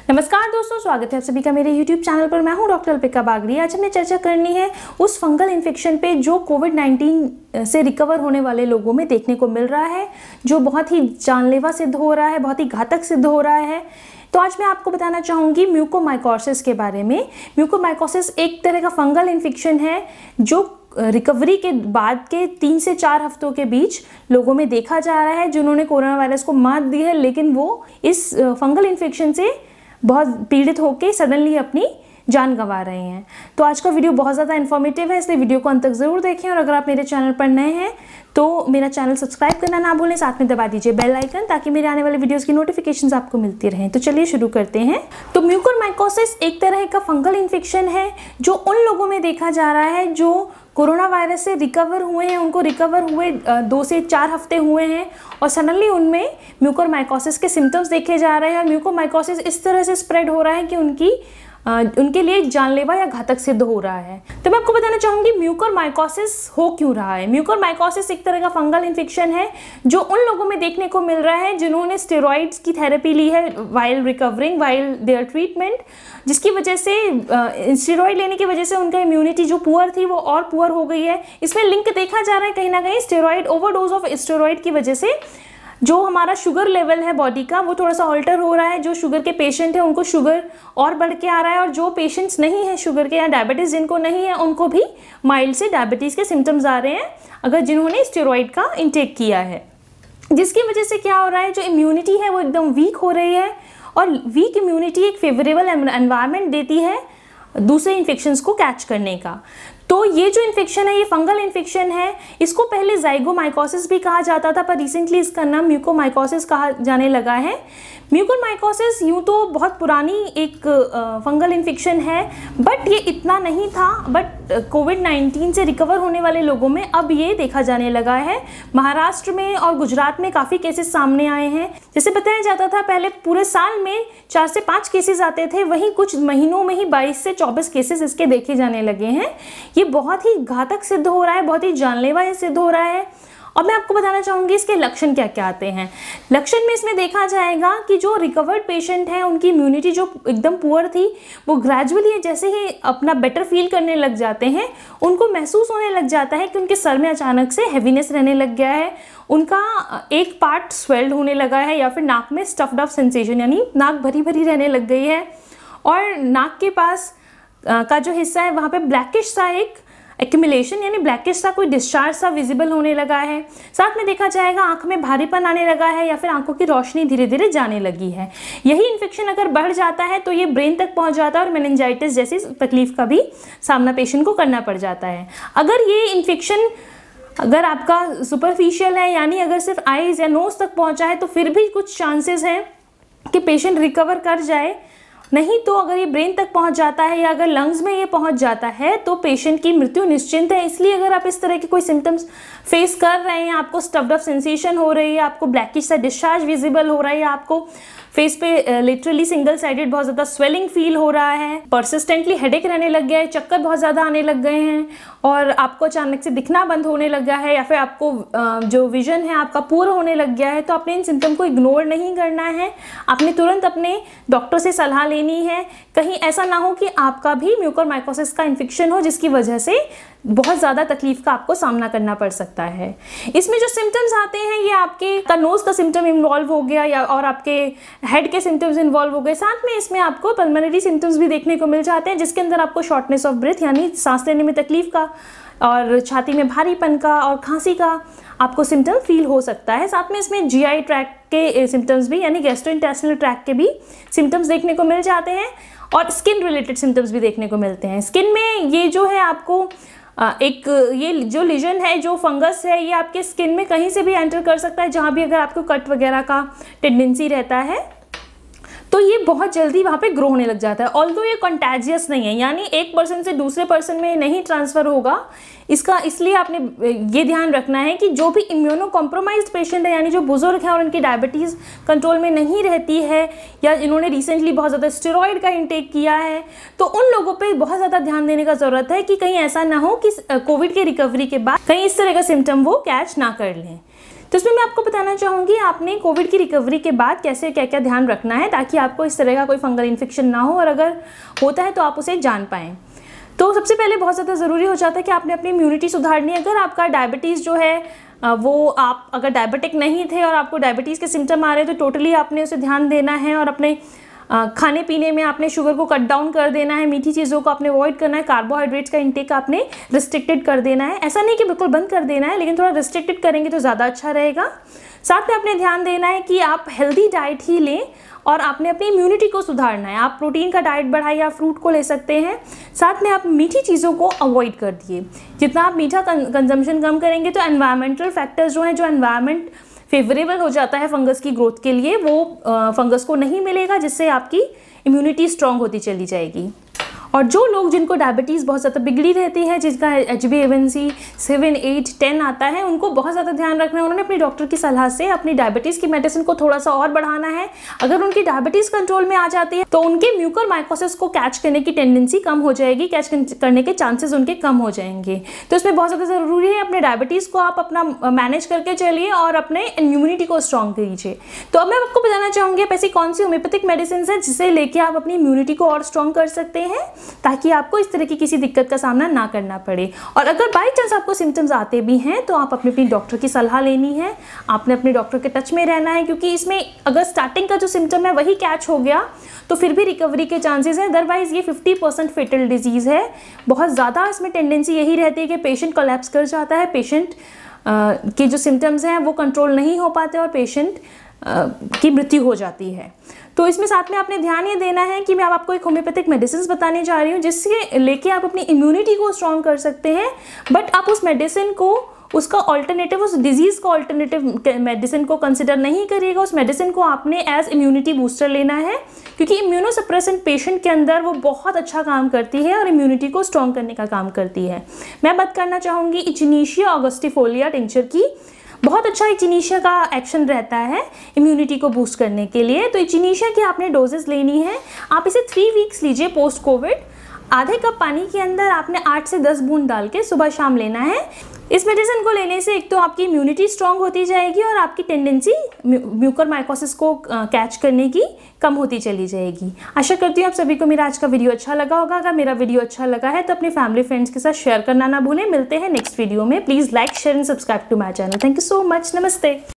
नमस्कार दोस्तों, स्वागत है आप सभी का मेरे YouTube चैनल पर। मैं हूं डॉक्टर अल्पिका बागड़ी। आज हमें चर्चा करनी है उस फंगल इन्फेक्शन पे जो कोविड-19 से रिकवर होने वाले लोगों में देखने को मिल रहा है, जो बहुत ही जानलेवा सिद्ध हो रहा है, बहुत ही घातक सिद्ध हो रहा है। तो आज मैं आपको बताना चाहूँगी म्यूकोमाइकोसिस के बारे में। म्यूकोमाइकोसिस एक तरह का फंगल इन्फेक्शन है जो रिकवरी के बाद के 3 से 4 हफ्तों के बीच लोगों में देखा जा रहा है, जिन्होंने कोरोना वायरस को मात दी है, लेकिन वो इस फंगल इन्फेक्शन से बहुत पीड़ित होकर सडनली अपनी जान गंवा रहे हैं। तो आज का वीडियो बहुत ज़्यादा इन्फॉर्मेटिव है, इसलिए वीडियो को अंत तक ज़रूर देखें। और अगर आप मेरे चैनल पर नए हैं तो मेरा चैनल सब्सक्राइब करना ना भूलें, साथ में दबा दीजिए बेल आइकन ताकि मेरे आने वाले वीडियोस की नोटिफिकेशंस आपको मिलती रहें। तो चलिए शुरू करते हैं। तो म्यूकोरमाइकोसिस एक तरह का फंगल इन्फेक्शन है जो उन लोगों में देखा जा रहा है जो कोरोना वायरस से रिकवर हुए हैं, उनको रिकवर हुए 2 से 4 हफ्ते हुए हैं और सडनली उनमें म्यूकोरमाइकोसिस के सिम्टम्स देखे जा रहे हैं। और म्यूकोरमाइकोसिस इस तरह से स्प्रेड हो रहा है कि उनके लिए जानलेवा या घातक सिद्ध हो रहा है। तो मैं आपको बताना चाहूँगी म्यूकोरमाइकोसिस हो क्यों रहा है। म्यूकोरमाइकोसिस एक तरह का फंगल इन्फेक्शन है जो उन लोगों में देखने को मिल रहा है जिन्होंने स्टेरॉइड्स की थेरेपी ली है while recovering, while their treatment, जिसकी वजह से स्टेरॉइड लेने की वजह से उनका इम्यूनिटी जो पुअर थी वो और पुअर हो गई है। इसमें लिंक देखा जा रहा है कहीं ना कहीं स्टेरॉइड, ओवरडोज ऑफ स्टेरॉइड की वजह से जो हमारा शुगर लेवल है बॉडी का वो थोड़ा सा ऑल्टर हो रहा है। जो शुगर के पेशेंट है उनको शुगर और बढ़ के आ रहा है, और जो पेशेंट्स नहीं है शुगर के या डायबिटीज़ जिनको नहीं है उनको भी माइल्ड से डायबिटीज़ के सिम्टम्स आ रहे हैं अगर जिन्होंने स्टेरॉइड का इंटेक किया है। जिसकी वजह से क्या हो रहा है, जो इम्यूनिटी है वो एकदम वीक हो रही है, और वीक इम्यूनिटी एक फेवरेबल एनवायरनमेंट देती है दूसरे इन्फेक्शंस को कैच करने का। तो ये जो इन्फेक्शन है ये फंगल इन्फेक्शन है। इसको पहले ज़ाइगोमाइकोसिस भी कहा जाता था, पर रिसेंटली इसका नाम म्यूकोमाइकोसिस कहा जाने लगा है। म्यूकोरमाइकोसिस यूँ तो बहुत पुरानी एक फंगल इन्फेक्शन है, बट ये इतना नहीं था। बट कोविड-19 से रिकवर होने वाले लोगों में अब ये देखा जाने लगा है। महाराष्ट्र में और गुजरात में काफ़ी केसेस सामने आए हैं। जैसे बताया जाता था पहले पूरे साल में 4 से 5 केसेस आते थे, वहीं कुछ महीनों में ही 22 से 24 केसेस इसके देखे जाने लगे हैं। ये बहुत ही घातक सिद्ध हो रहा है, बहुत ही जानलेवा ये सिद्ध हो रहा है। और मैं आपको बताना चाहूँगी इसके लक्षण क्या क्या आते हैं। लक्षण में इसमें देखा जाएगा कि जो रिकवर्ड पेशेंट हैं उनकी इम्यूनिटी जो एकदम पुअर थी वो ग्रेजुअली जैसे ही अपना बेटर फील करने लग जाते हैं, उनको महसूस होने लग जाता है कि उनके सर में अचानक से हैवीनेस रहने लग गया है, उनका एक पार्ट स्वेल्ड होने लगा है, या फिर नाक में स्टफ्ड अप सेंसेशन यानी नाक भरी भरी रहने लग गई है, और नाक के पास का जो हिस्सा है वहाँ पे ब्लैकिश सा एक एक्यूमुलेशन यानी ब्लैकिश सा कोई डिस्चार्ज सा विजिबल होने लगा है। साथ में देखा जाएगा आंख में भारीपन आने लगा है, या फिर आंखों की रोशनी धीरे धीरे जाने लगी है। यही इन्फेक्शन अगर बढ़ जाता है तो ये ब्रेन तक पहुंच जाता है और मेनिंजाइटिस जैसी तकलीफ का भी सामना पेशेंट को करना पड़ जाता है। अगर ये इन्फेक्शन अगर आपका सुपरफिशियल है यानी अगर सिर्फ आईज या नोज तक पहुँचा है तो फिर भी कुछ चांसेस हैं कि पेशेंट रिकवर कर जाए। नहीं तो अगर ये ब्रेन तक पहुंच जाता है या अगर लंग्स में ये पहुंच जाता है तो पेशेंट की मृत्यु निश्चिंत है। इसलिए अगर आप इस तरह के कोई सिम्टम्स फेस कर रहे हैं, आपको स्टफ्ड अप सेंसेशन हो रही है, आपको ब्लैकिश सा डिस्चार्ज विजिबल हो रहा है, या आपको फेस पे लिटरली सिंगल साइडेड बहुत ज़्यादा स्वेलिंग फील हो रहा है, परसिस्टेंटली हेडेक रहने लग गया है, चक्कर बहुत ज़्यादा आने लग गए हैं, और आपको अचानक से दिखना बंद होने लग गया है, या फिर आपको जो विजन है आपका पूरा होने लग गया है, तो आपने इन सिम्टम को इग्नोर नहीं करना है। आपने तुरंत अपने डॉक्टर से सलाह लेनी है। कहीं ऐसा ना हो कि आपका भी म्यूकोरमाइकोसिस का इन्फेक्शन हो जिसकी वजह से बहुत ज़्यादा तकलीफ का आपको सामना करना पड़ सकता है। इसमें जो सिम्टम्स आते हैं ये आपके नोज का सिम्टम इन्वॉल्व हो गया, या और आपके हेड के सिम्टम्स इन्वॉल्व हो गए। साथ में इसमें आपको पल्मोनरी सिम्टम्स भी देखने को मिल जाते हैं, जिसके अंदर आपको शॉर्टनेस ऑफ ब्रेथ यानी सांस लेने में तकलीफ का, और छाती में भारीपन का और खांसी का आपको सिम्टम फील हो सकता है। साथ में इसमें जीआई ट्रैक्ट के सिम्टम्स भी यानी गैस्ट्रोइंटेस्टिनल ट्रैक्ट के भी सिम्टम्स देखने को मिल जाते हैं, और स्किन रिलेटेड सिम्टम्स भी देखने को मिलते हैं। स्किन में ये जो है आपको ये जो लीजन है, जो फंगस है, ये आपके स्किन में कहीं से भी एंटर कर सकता है, जहाँ भी अगर आपको कट वगैरह का टेंडेंसी रहता है तो ये बहुत जल्दी वहाँ पे ग्रो होने लग जाता है। ऑल्दो ये कंटैजियस नहीं है, यानी एक पर्सन से दूसरे पर्सन में नहीं ट्रांसफ़र होगा, इसलिए आपने ये ध्यान रखना है कि जो भी इम्यूनो कॉम्प्रोमाइज्ड पेशेंट है, यानी जो बुजुर्ग हैं और उनकी डायबिटीज़ कंट्रोल में नहीं रहती है, या इन्होंने रिसेंटली बहुत ज़्यादा स्टेरॉइड का इंटेक किया है, तो उन लोगों पे बहुत ज़्यादा ध्यान देने का ज़रूरत है कि कहीं ऐसा ना हो कि कोविड के रिकवरी के बाद कहीं इस तरह का सिम्टम वो कैच ना कर लें। तो इसमें मैं आपको बताना चाहूँगी आपने कोविड की रिकवरी के बाद कैसे क्या क्या ध्यान रखना है ताकि आपको इस तरह का कोई फंगल इन्फेक्शन ना हो, और अगर होता है तो आप उसे जान पाएँ। तो सबसे पहले बहुत ज़्यादा ज़रूरी हो जाता है कि आपने अपनी इम्यूनिटी सुधारनी है। अगर आपका डायबिटीज़ जो है वो आप अगर डायबिटिक नहीं थे और आपको डायबिटीज़ के सिम्टम आ रहे हैं तो टोटली आपने उसे ध्यान देना है, और अपने खाने पीने में आपने शुगर को कट डाउन कर देना है, मीठी चीज़ों को आपने अवॉइड करना है, कार्बोहाइड्रेट्स का इंटेक आपने रिस्ट्रिक्टेड कर देना है। ऐसा नहीं कि बिल्कुल बंद कर देना है, लेकिन थोड़ा रिस्ट्रिक्टेड करेंगे तो ज़्यादा अच्छा रहेगा। साथ में आपने ध्यान देना है कि आप हेल्दी डाइट ही लें और आपने अपनी इम्यूनिटी को सुधारना है। आप प्रोटीन का डाइट बढ़ाइए, आप फ्रूट को ले सकते हैं। साथ में आप मीठी चीज़ों को अवॉइड कर दिए। जितना आप मीठा कंजम्पशन कम करेंगे तो एनवायरमेंटल फैक्टर्स जो हैं, जो एनवायरमेंट फेवरेबल हो जाता है फंगस की ग्रोथ के लिए, वो फंगस को नहीं मिलेगा, जिससे आपकी इम्यूनिटी स्ट्रांग होती चली जाएगी। और जो लोग जिनको डायबिटीज़ बहुत ज़्यादा बिगड़ी रहती है, जिसका HbA1c 7, 8, 10 आता है, उनको बहुत ज़्यादा ध्यान रखना है। उन्होंने अपनी डॉक्टर की सलाह से अपनी डायबिटीज़ की मेडिसिन को थोड़ा सा और बढ़ाना है। अगर उनकी डायबिटीज़ कंट्रोल में आ जाती है तो उनके म्यूकरमाइकोसिस को कैच करने की टेंडेंसी कम हो जाएगी, कैच करने के चांसेस उनके कम हो जाएंगे। तो इसमें बहुत ज़्यादा ज़रूरी है अपने डायबिटीज़ को आप अपना मैनेज करके चलिए और अपने इम्यूनिटी को स्ट्रॉन्ग कीजिए। तो अब मैं आपको बताना चाहूँगी आप ऐसी कौन सी होम्योपैथिक मेडिसिन है जिसे लेके आप अपनी इम्यूनिटी को और स्ट्रॉन्ग कर सकते हैं, ताकि आपको इस तरह की किसी दिक्कत का सामना ना करना पड़े। और अगर बाई चांस आपको सिम्टम्स आते भी हैं तो आप अपनी डॉक्टर की सलाह लेनी है, आपने अपने डॉक्टर के टच में रहना है, क्योंकि इसमें अगर स्टार्टिंग का जो सिम्टम है वही कैच हो गया तो फिर भी रिकवरी के चांसेस हैं। अदरवाइज ये 50% फेटल डिजीज़ है। बहुत ज़्यादा इसमें टेंडेंसी यही रहती है कि पेशेंट कोलैप्स कर जाता है, पेशेंट के जो सिम्टम्स हैं वो कंट्रोल नहीं हो पाते और पेशेंट की मृत्यु हो जाती है। तो इसमें साथ में आपने ध्यान ये देना है कि मैं आपको एक होम्योपैथिक मेडिसिन बताने जा रही हूँ जिससे लेके आप अपनी इम्यूनिटी को स्ट्रॉन्ग कर सकते हैं, बट आप उस मेडिसिन को उसका ऑल्टरनेटिव, उस डिजीज़ का ऑल्टरनेटिव मेडिसिन को कंसिडर नहीं करिएगा। उस मेडिसिन को आपने एज इम्यूनिटी बूस्टर लेना है, क्योंकि इम्यूनोसप्रेसेंट पेशेंट के अंदर वो बहुत अच्छा काम करती है और इम्यूनिटी को स्ट्रॉन्ग करने का काम करती है। मैं बात करना चाहूँगी इचिनीशिया ऑगस्टिफोलिया टिंचर की। बहुत अच्छा इचिनीशिया का एक्शन रहता है इम्यूनिटी को बूस्ट करने के लिए। तो इचिनीशिया की आपने डोजेस लेनी है। आप इसे 3 वीक्स लीजिए पोस्ट कोविड। आधे कप पानी के अंदर आपने 8 से 10 बूंद डाल के सुबह शाम लेना है। इस मेडिसिन को लेने से एक तो आपकी इम्यूनिटी स्ट्रांग होती जाएगी और आपकी टेंडेंसी म्यूकरमाइकोसिस को कैच करने की कम होती चली जाएगी। आशा करती हूँ आप सभी को मेरा आज का वीडियो अच्छा लगा होगा। अगर मेरा वीडियो अच्छा लगा है तो अपनी फैमिली फ्रेंड्स के साथ शेयर करना ना भूलें। मिलते हैं नेक्स्ट वीडियो में। Please like, share and subscribe to my channel. Thank you so much. नमस्ते।